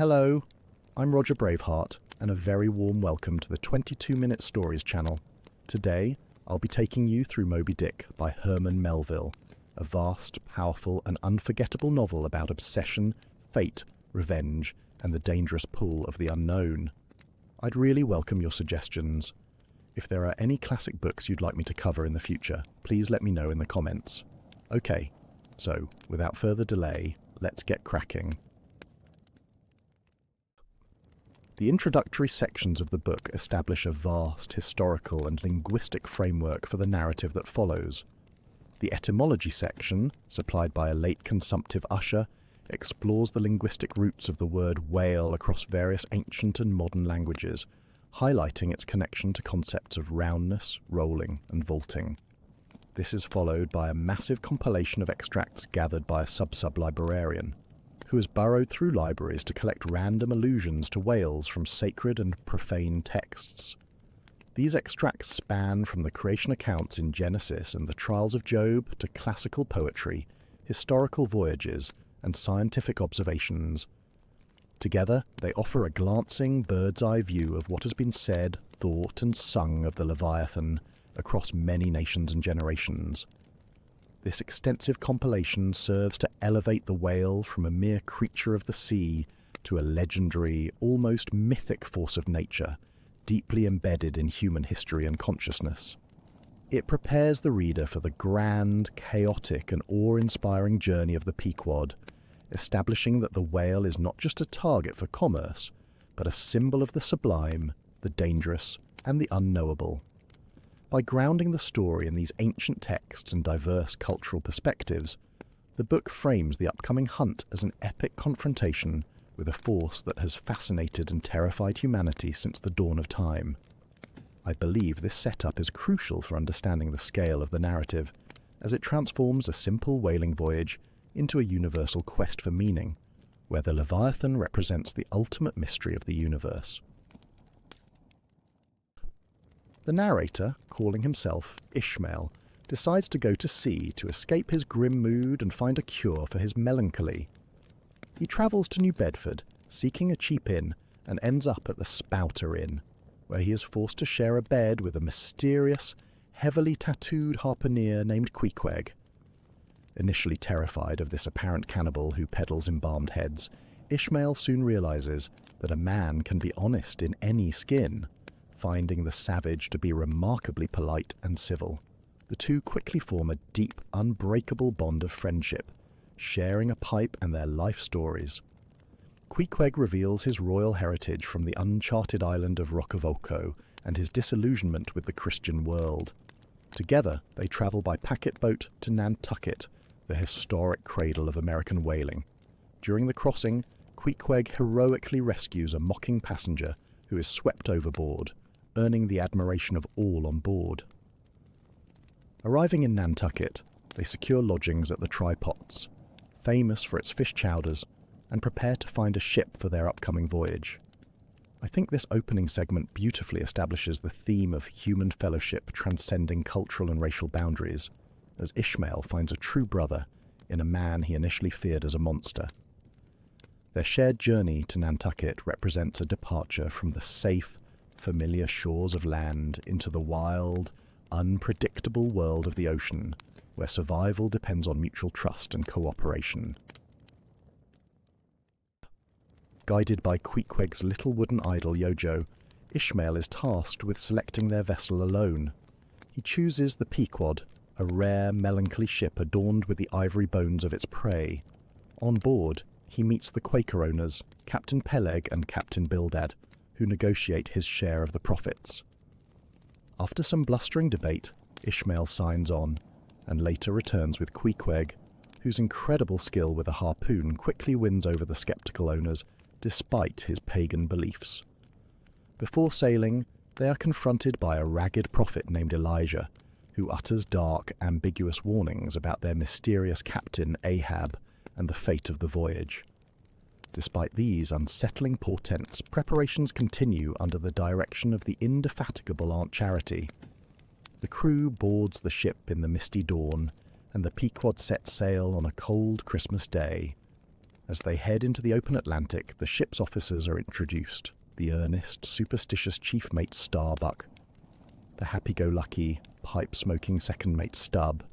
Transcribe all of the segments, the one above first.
Hello, I'm Roger Braveheart, and a very warm welcome to the 22-Minute Stories channel. Today, I'll be taking you through Moby Dick by Herman Melville, a vast, powerful, and unforgettable novel about obsession, fate, revenge, and the dangerous pull of the unknown. I'd really welcome your suggestions. If there are any classic books you'd like me to cover in the future, please let me know in the comments. Okay, so without further delay, let's get cracking. The introductory sections of the book establish a vast historical and linguistic framework for the narrative that follows. The etymology section, supplied by a late consumptive usher, explores the linguistic roots of the word whale across various ancient and modern languages, highlighting its connection to concepts of roundness, rolling, and vaulting. This is followed by a massive compilation of extracts gathered by a sub-librarian, who has burrowed through libraries to collect random allusions to whales from sacred and profane texts. These extracts span from the creation accounts in Genesis and the trials of Job to classical poetry, historical voyages, and scientific observations. Together, they offer a glancing bird's-eye view of what has been said, thought, and sung of the Leviathan across many nations and generations. This extensive compilation serves to elevate the whale from a mere creature of the sea to a legendary, almost mythic force of nature, deeply embedded in human history and consciousness. It prepares the reader for the grand, chaotic, and awe-inspiring journey of the Pequod, establishing that the whale is not just a target for commerce, but a symbol of the sublime, the dangerous, and the unknowable. By grounding the story in these ancient texts and diverse cultural perspectives, the book frames the upcoming hunt as an epic confrontation with a force that has fascinated and terrified humanity since the dawn of time. I believe this setup is crucial for understanding the scale of the narrative, as it transforms a simple whaling voyage into a universal quest for meaning, where the Leviathan represents the ultimate mystery of the universe. The narrator, calling himself Ishmael, decides to go to sea to escape his grim mood and find a cure for his melancholy. He travels to New Bedford, seeking a cheap inn, and ends up at the Spouter Inn, where he is forced to share a bed with a mysterious, heavily tattooed harpooner named Queequeg. Initially terrified of this apparent cannibal who peddles embalmed heads, Ishmael soon realizes that a man can be honest in any skin, finding the savage to be remarkably polite and civil. The two quickly form a deep, unbreakable bond of friendship, sharing a pipe and their life stories. Queequeg reveals his royal heritage from the uncharted island of Rokovoko and his disillusionment with the Christian world. Together, they travel by packet boat to Nantucket, the historic cradle of American whaling. During the crossing, Queequeg heroically rescues a mocking passenger who is swept overboard, earning the admiration of all on board. Arriving in Nantucket, they secure lodgings at the Tripods, famous for its fish chowders, and prepare to find a ship for their upcoming voyage. I think this opening segment beautifully establishes the theme of human fellowship transcending cultural and racial boundaries, as Ishmael finds a true brother in a man he initially feared as a monster. Their shared journey to Nantucket represents a departure from the safe, familiar shores of land into the wild, unpredictable world of the ocean, where survival depends on mutual trust and cooperation. Guided by Queequeg's little wooden idol Yojo, Ishmael is tasked with selecting their vessel alone. He chooses the Pequod, a rare, melancholy ship adorned with the ivory bones of its prey. On board, he meets the Quaker owners, Captain Peleg and Captain Bildad, who negotiate his share of the profits. After some blustering debate, Ishmael signs on, and later returns with Queequeg, whose incredible skill with a harpoon quickly wins over the skeptical owners, despite his pagan beliefs. Before sailing, they are confronted by a ragged prophet named Elijah, who utters dark, ambiguous warnings about their mysterious captain Ahab and the fate of the voyage. Despite these unsettling portents, preparations continue under the direction of the indefatigable Aunt Charity. The crew boards the ship in the misty dawn, and the Pequod sets sail on a cold Christmas day. As they head into the open Atlantic, the ship's officers are introduced. The earnest, superstitious chief mate Starbuck, the happy-go-lucky, pipe-smoking second mate Stubb,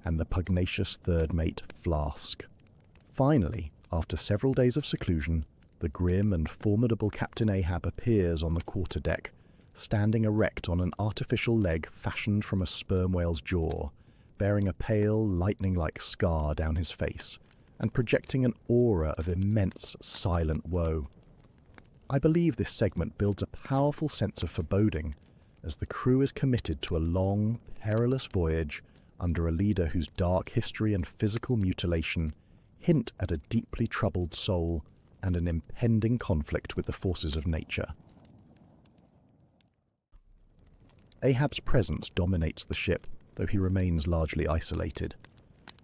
and the pugnacious third mate Flask. Finally, after several days of seclusion, the grim and formidable Captain Ahab appears on the quarterdeck, standing erect on an artificial leg fashioned from a sperm whale's jaw, bearing a pale, lightning-like scar down his face, and projecting an aura of immense, silent woe. I believe this segment builds a powerful sense of foreboding, as the crew is committed to a long, perilous voyage under a leader whose dark history and physical mutilation hint at a deeply troubled soul and an impending conflict with the forces of nature. Ahab's presence dominates the ship, though he remains largely isolated.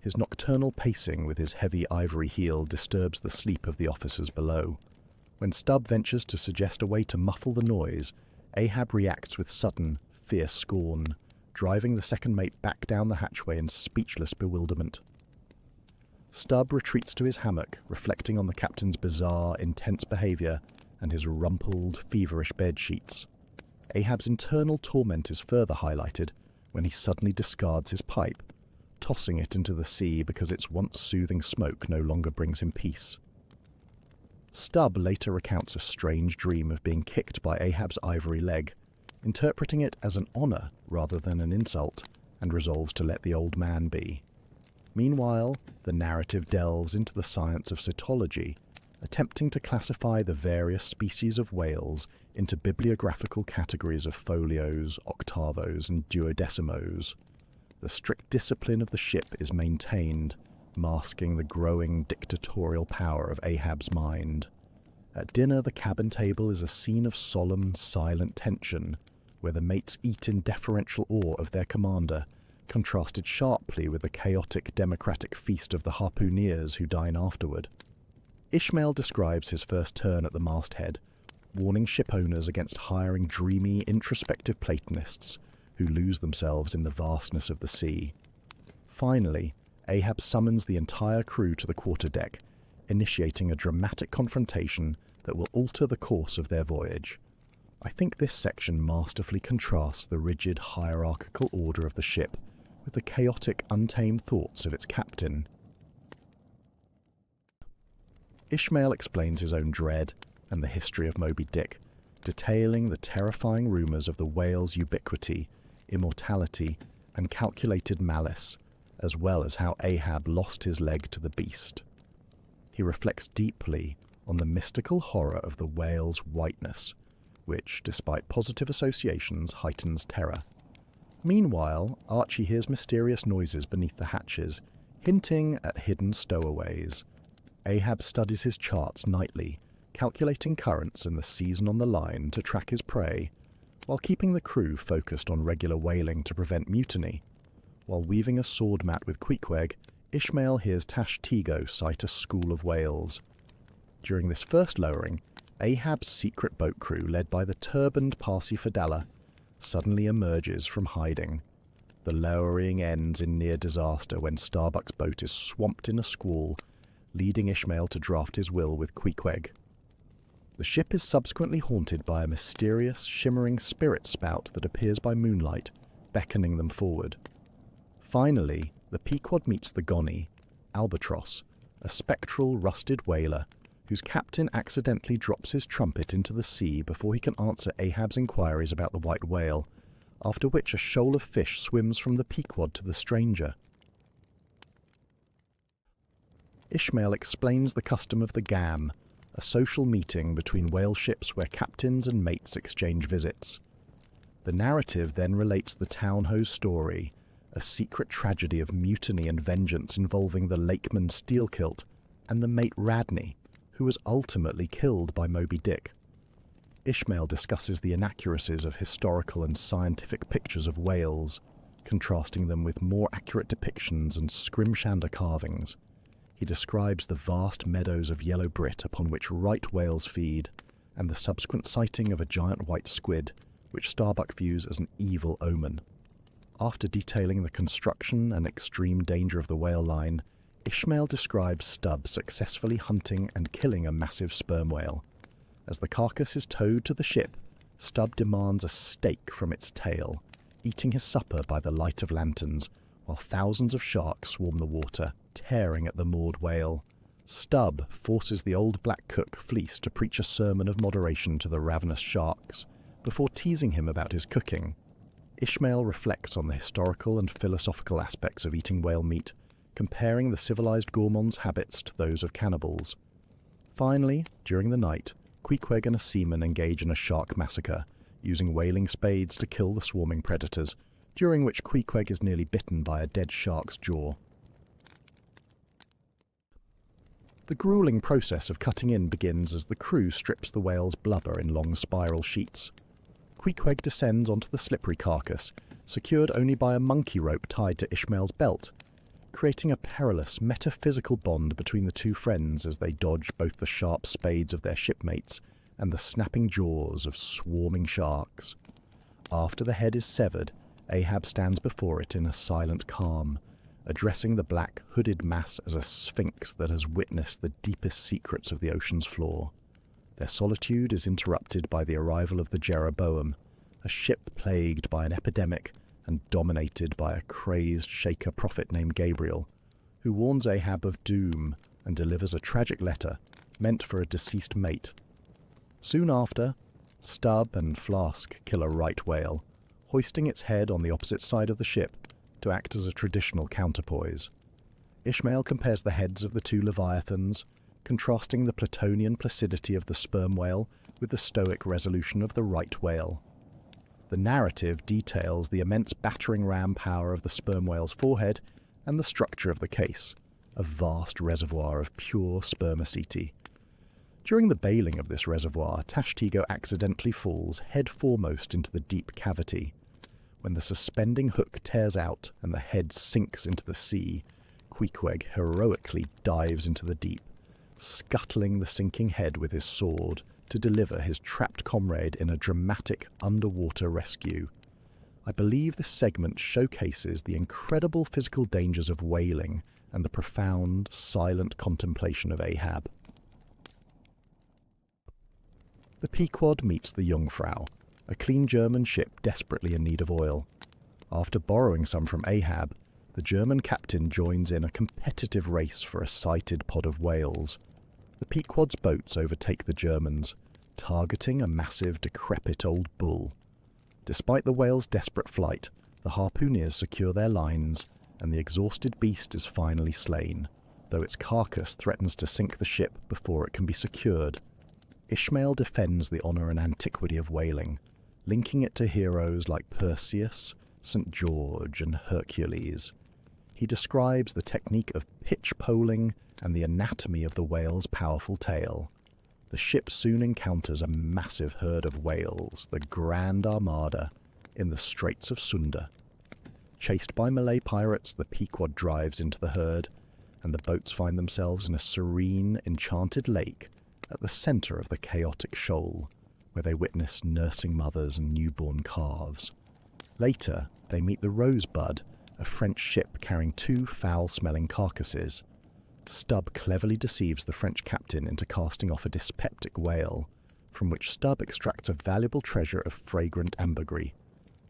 His nocturnal pacing with his heavy ivory heel disturbs the sleep of the officers below. When Stubb ventures to suggest a way to muffle the noise, Ahab reacts with sudden, fierce scorn, driving the second mate back down the hatchway in speechless bewilderment. Stubb retreats to his hammock, reflecting on the captain's bizarre, intense behaviour and his rumpled, feverish bed sheets. Ahab's internal torment is further highlighted when he suddenly discards his pipe, tossing it into the sea because its once soothing smoke no longer brings him peace. Stubb later recounts a strange dream of being kicked by Ahab's ivory leg, interpreting it as an honour rather than an insult, and resolves to let the old man be. Meanwhile, the narrative delves into the science of cytology, attempting to classify the various species of whales into bibliographical categories of folios, octavos, and duodecimos. The strict discipline of the ship is maintained, masking the growing dictatorial power of Ahab's mind. At dinner, the cabin table is a scene of solemn, silent tension, where the mates eat in deferential awe of their commander, contrasted sharply with the chaotic democratic feast of the harpooneers who dine afterward. Ishmael describes his first turn at the masthead, warning shipowners against hiring dreamy, introspective Platonists who lose themselves in the vastness of the sea. Finally, Ahab summons the entire crew to the quarterdeck, initiating a dramatic confrontation that will alter the course of their voyage. I think this section masterfully contrasts the rigid hierarchical order of the ship with the chaotic, untamed thoughts of its captain. Ishmael explains his own dread and the history of Moby Dick, detailing the terrifying rumours of the whale's ubiquity, immortality, and calculated malice, as well as how Ahab lost his leg to the beast. He reflects deeply on the mystical horror of the whale's whiteness, which, despite positive associations, heightens terror. Meanwhile, Archie hears mysterious noises beneath the hatches, hinting at hidden stowaways. Ahab studies his charts nightly, calculating currents and the season on the line to track his prey, while keeping the crew focused on regular whaling to prevent mutiny. While weaving a sword mat with Queequeg, Ishmael hears Tash Tego sight a school of whales. During this first lowering, Ahab's secret boat crew, led by the turbaned Parsi Fadalla, suddenly emerges from hiding. The lowering ends in near disaster when Starbuck's boat is swamped in a squall, leading Ishmael to draft his will with Queequeg. The ship is subsequently haunted by a mysterious, shimmering spirit spout that appears by moonlight, beckoning them forward. Finally, the Pequod meets the Gonny, Albatross, a spectral, rusted whaler, whose captain accidentally drops his trumpet into the sea before he can answer Ahab's inquiries about the white whale, after which a shoal of fish swims from the Pequod to the stranger. Ishmael explains the custom of the gam, a social meeting between whale ships where captains and mates exchange visits. The narrative then relates the Townhose story, a secret tragedy of mutiny and vengeance involving the Lakeman Steelkilt and the mate Radney, who was ultimately killed by Moby Dick. Ishmael discusses the inaccuracies of historical and scientific pictures of whales, contrasting them with more accurate depictions and scrimshander carvings. He describes the vast meadows of yellow brit upon which right whales feed, and the subsequent sighting of a giant white squid, which Starbuck views as an evil omen. After detailing the construction and extreme danger of the whale line, Ishmael describes Stubb successfully hunting and killing a massive sperm whale. As the carcass is towed to the ship, Stubb demands a steak from its tail, eating his supper by the light of lanterns, while thousands of sharks swarm the water, tearing at the moored whale. Stubb forces the old black cook Fleece to preach a sermon of moderation to the ravenous sharks, before teasing him about his cooking. Ishmael reflects on the historical and philosophical aspects of eating whale meat, comparing the civilized gourmand's habits to those of cannibals. Finally, during the night, Queequeg and a seaman engage in a shark massacre, using whaling spades to kill the swarming predators, during which Queequeg is nearly bitten by a dead shark's jaw. The grueling process of cutting in begins as the crew strips the whale's blubber in long spiral sheets. Queequeg descends onto the slippery carcass, secured only by a monkey rope tied to Ishmael's belt, creating a perilous metaphysical bond between the two friends as they dodge both the sharp spades of their shipmates and the snapping jaws of swarming sharks. After the head is severed, Ahab stands before it in a silent calm, addressing the black, hooded mass as a sphinx that has witnessed the deepest secrets of the ocean's floor. Their solitude is interrupted by the arrival of the Jeroboam, a ship plagued by an epidemic and dominated by a crazed Shaker prophet named Gabriel, who warns Ahab of doom and delivers a tragic letter meant for a deceased mate. Soon after, Stubb and Flask kill a right whale, hoisting its head on the opposite side of the ship to act as a traditional counterpoise. Ishmael compares the heads of the two leviathans, contrasting the Platonian placidity of the sperm whale with the stoic resolution of the right whale. The narrative details the immense battering ram power of the sperm whale's forehead and the structure of the case, a vast reservoir of pure spermaceti. During the bailing of this reservoir, Tashtego accidentally falls head foremost into the deep cavity. When the suspending hook tears out and the head sinks into the sea, Queequeg heroically dives into the deep, scuttling the sinking head with his sword to deliver his trapped comrade in a dramatic underwater rescue. I believe this segment showcases the incredible physical dangers of whaling and the profound, silent contemplation of Ahab. The Pequod meets the Jungfrau, a clean German ship desperately in need of oil. After borrowing some from Ahab, the German captain joins in a competitive race for a sighted pod of whales. The Pequod's boats overtake the Germans, targeting a massive, decrepit old bull. Despite the whale's desperate flight, the harpooneers secure their lines, and the exhausted beast is finally slain, though its carcass threatens to sink the ship before it can be secured. Ishmael defends the honour and antiquity of whaling, linking it to heroes like Perseus, St. George, and Hercules. He describes the technique of pitch poling and the anatomy of the whale's powerful tail. The ship soon encounters a massive herd of whales, the Grand Armada, in the Straits of Sunda. Chased by Malay pirates, the Pequod drives into the herd, and the boats find themselves in a serene, enchanted lake at the centre of the chaotic shoal, where they witness nursing mothers and newborn calves. Later, they meet the Rosebud, a French ship carrying two foul-smelling carcasses. Stubb cleverly deceives the French captain into casting off a dyspeptic whale, from which Stubb extracts a valuable treasure of fragrant ambergris.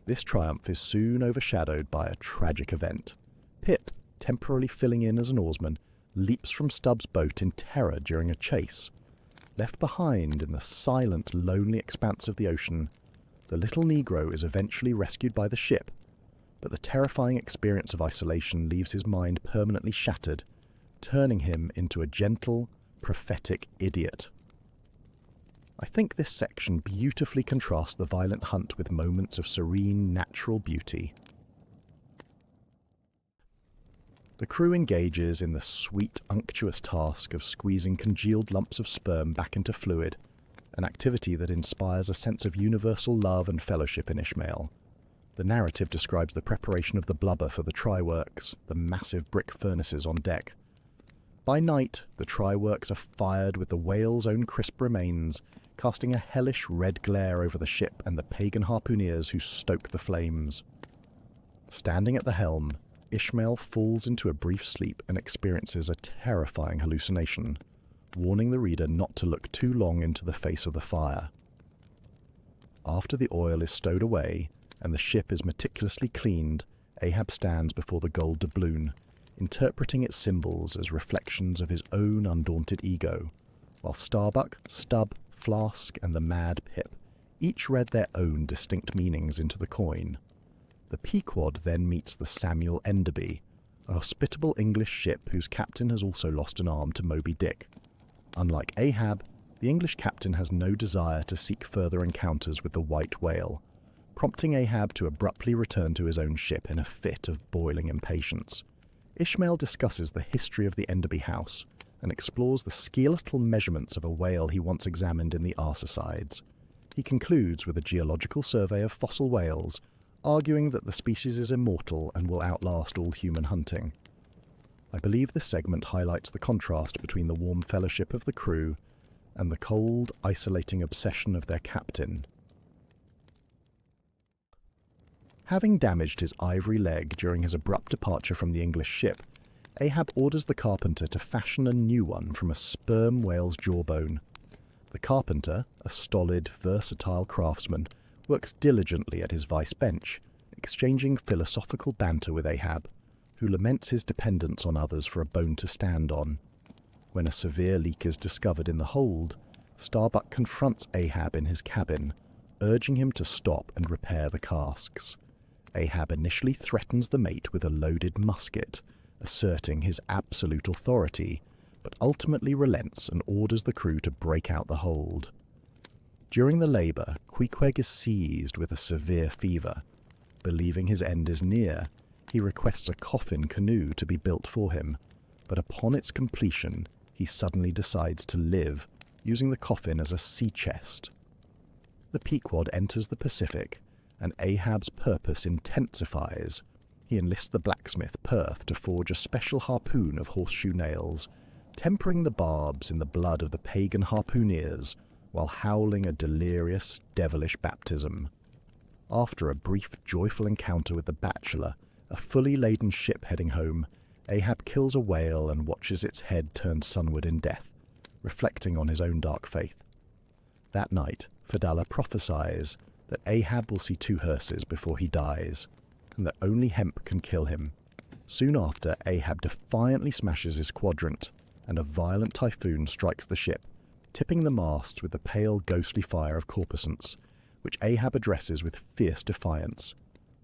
This triumph is soon overshadowed by a tragic event. Pip, temporarily filling in as an oarsman, leaps from Stubb's boat in terror during a chase. Left behind in the silent, lonely expanse of the ocean, the little Negro is eventually rescued by the ship, but the terrifying experience of isolation leaves his mind permanently shattered, turning him into a gentle, prophetic idiot. I think this section beautifully contrasts the violent hunt with moments of serene, natural beauty. The crew engages in the sweet, unctuous task of squeezing congealed lumps of sperm back into fluid, an activity that inspires a sense of universal love and fellowship in Ishmael. The narrative describes the preparation of the blubber for the try-works, the massive brick furnaces on deck. By night, the try-works are fired with the whale's own crisp remains, casting a hellish red glare over the ship and the pagan harpooneers who stoke the flames. Standing at the helm, Ishmael falls into a brief sleep and experiences a terrifying hallucination, warning the reader not to look too long into the face of the fire. After the oil is stowed away and the ship is meticulously cleaned, Ahab stands before the gold doubloon, interpreting its symbols as reflections of his own undaunted ego, while Starbuck, Stubb, Flask, and the Mad Pip each read their own distinct meanings into the coin. The Pequod then meets the Samuel Enderby, a hospitable English ship whose captain has also lost an arm to Moby Dick. Unlike Ahab, the English captain has no desire to seek further encounters with the white whale, prompting Ahab to abruptly return to his own ship in a fit of boiling impatience. Ishmael discusses the history of the Enderby house and explores the skeletal measurements of a whale he once examined in the Arsacides. He concludes with a geological survey of fossil whales, arguing that the species is immortal and will outlast all human hunting. I believe this segment highlights the contrast between the warm fellowship of the crew and the cold, isolating obsession of their captain. Having damaged his ivory leg during his abrupt departure from the English ship, Ahab orders the carpenter to fashion a new one from a sperm whale's jawbone. The carpenter, a stolid, versatile craftsman, works diligently at his vice bench, exchanging philosophical banter with Ahab, who laments his dependence on others for a bone to stand on. When a severe leak is discovered in the hold, Starbuck confronts Ahab in his cabin, urging him to stop and repair the casks. Ahab initially threatens the mate with a loaded musket, asserting his absolute authority, but ultimately relents and orders the crew to break out the hold. During the labour, Queequeg is seized with a severe fever. Believing his end is near, he requests a coffin canoe to be built for him, but upon its completion, he suddenly decides to live, using the coffin as a sea chest. The Pequod enters the Pacific, and Ahab's purpose intensifies. He enlists the blacksmith Perth to forge a special harpoon of horseshoe nails, tempering the barbs in the blood of the pagan harpooneers, while howling a delirious, devilish baptism. After a brief, joyful encounter with the Bachelor, a fully laden ship heading home, Ahab kills a whale and watches its head turn sunward in death, reflecting on his own dark faith. That night, Fedallah prophesies that Ahab will see 2 hearses before he dies, and that only hemp can kill him. Soon after, Ahab defiantly smashes his quadrant, and a violent typhoon strikes the ship, tipping the masts with the pale, ghostly fire of corpuscents, which Ahab addresses with fierce defiance.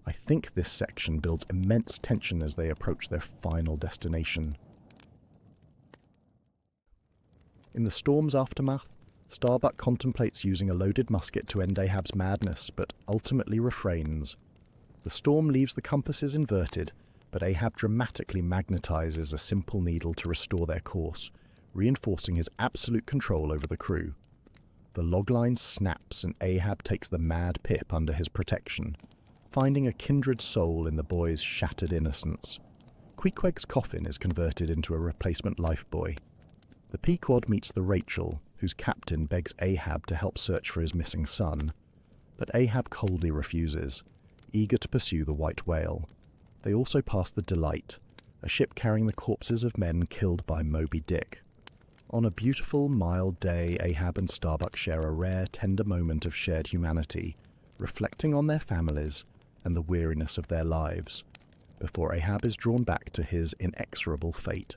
I think this section builds immense tension as they approach their final destination. In the storm's aftermath, Starbuck contemplates using a loaded musket to end Ahab's madness, but ultimately refrains. The storm leaves the compasses inverted, but Ahab dramatically magnetizes a simple needle to restore their course, reinforcing his absolute control over the crew. The logline snaps and Ahab takes the Mad Pip under his protection, finding a kindred soul in the boy's shattered innocence. Queequeg's coffin is converted into a replacement lifebuoy. The Pequod meets the Rachel, whose captain begs Ahab to help search for his missing son, but Ahab coldly refuses, eager to pursue the white whale. They also pass the Delight, a ship carrying the corpses of men killed by Moby Dick. On a beautiful, mild day, Ahab and Starbuck share a rare, tender moment of shared humanity, reflecting on their families and the weariness of their lives, before Ahab is drawn back to his inexorable fate.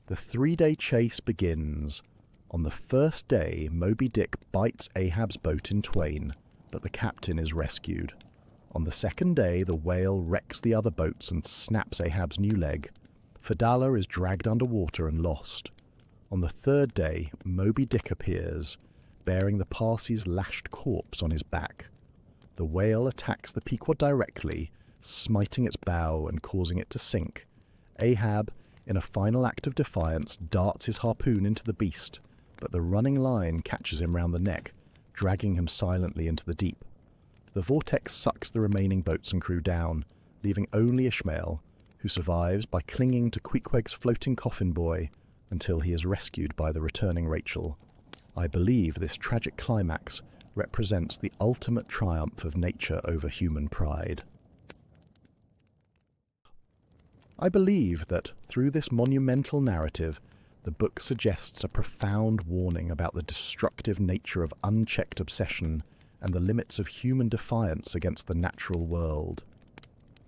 The 3-day chase begins. On the first day, Moby Dick bites Ahab's boat in twain, but the captain is rescued. On the second day, the whale wrecks the other boats and snaps Ahab's new leg. Fedallah is dragged underwater and lost. On the third day, Moby Dick appears, bearing the Parsee's lashed corpse on his back. The whale attacks the Pequod directly, smiting its bow and causing it to sink. Ahab, in a final act of defiance, darts his harpoon into the beast, but the running line catches him round the neck, dragging him silently into the deep. The vortex sucks the remaining boats and crew down, leaving only Ishmael, who survives by clinging to Queequeg's floating coffin boy until he is rescued by the returning Rachel. I believe this tragic climax represents the ultimate triumph of nature over human pride. I believe that, through this monumental narrative, the book suggests a profound warning about the destructive nature of unchecked obsession and the limits of human defiance against the natural world.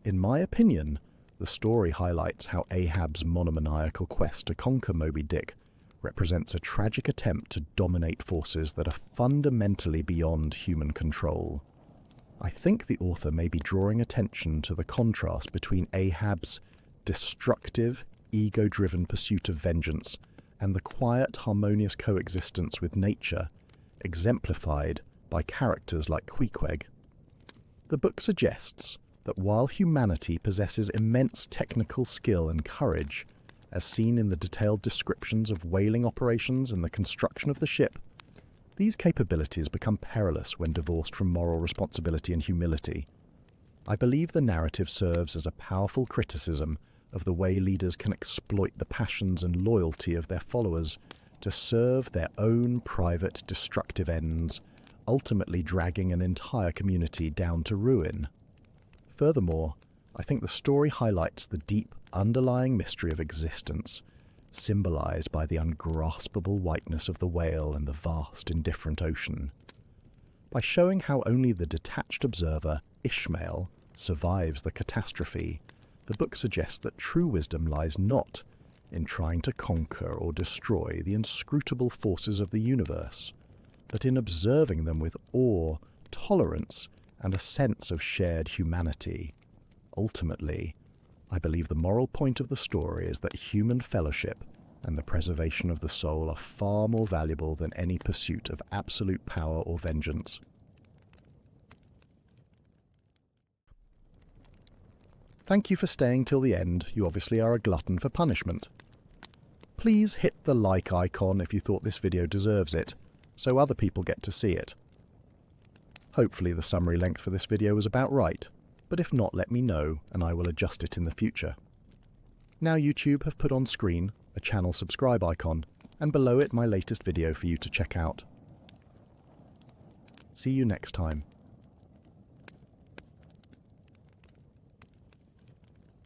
In my opinion, the story highlights how Ahab's monomaniacal quest to conquer Moby Dick represents a tragic attempt to dominate forces that are fundamentally beyond human control. I think the author may be drawing attention to the contrast between Ahab's destructive, ego-driven pursuit of vengeance and the quiet, harmonious coexistence with nature, exemplified by characters like Queequeg. The book suggests that while humanity possesses immense technical skill and courage, as seen in the detailed descriptions of whaling operations and the construction of the ship, these capabilities become perilous when divorced from moral responsibility and humility. I believe the narrative serves as a powerful criticism of the way leaders can exploit the passions and loyalty of their followers to serve their own private destructive ends, ultimately dragging an entire community down to ruin. Furthermore, I think the story highlights the deep underlying mystery of existence, symbolized by the ungraspable whiteness of the whale and the vast indifferent ocean. By showing how only the detached observer, Ishmael, survives the catastrophe, the book suggests that true wisdom lies not in trying to conquer or destroy the inscrutable forces of the universe, but in observing them with awe, tolerance, and a sense of shared humanity. Ultimately, I believe the moral point of the story is that human fellowship and the preservation of the soul are far more valuable than any pursuit of absolute power or vengeance. Thank you for staying till the end. You obviously are a glutton for punishment. Please hit the like icon if you thought this video deserves it, so other people get to see it. Hopefully the summary length for this video was about right, but if not, let me know and I will adjust it in the future. Now YouTube have put on screen a channel subscribe icon, and below it my latest video for you to check out. See you next time.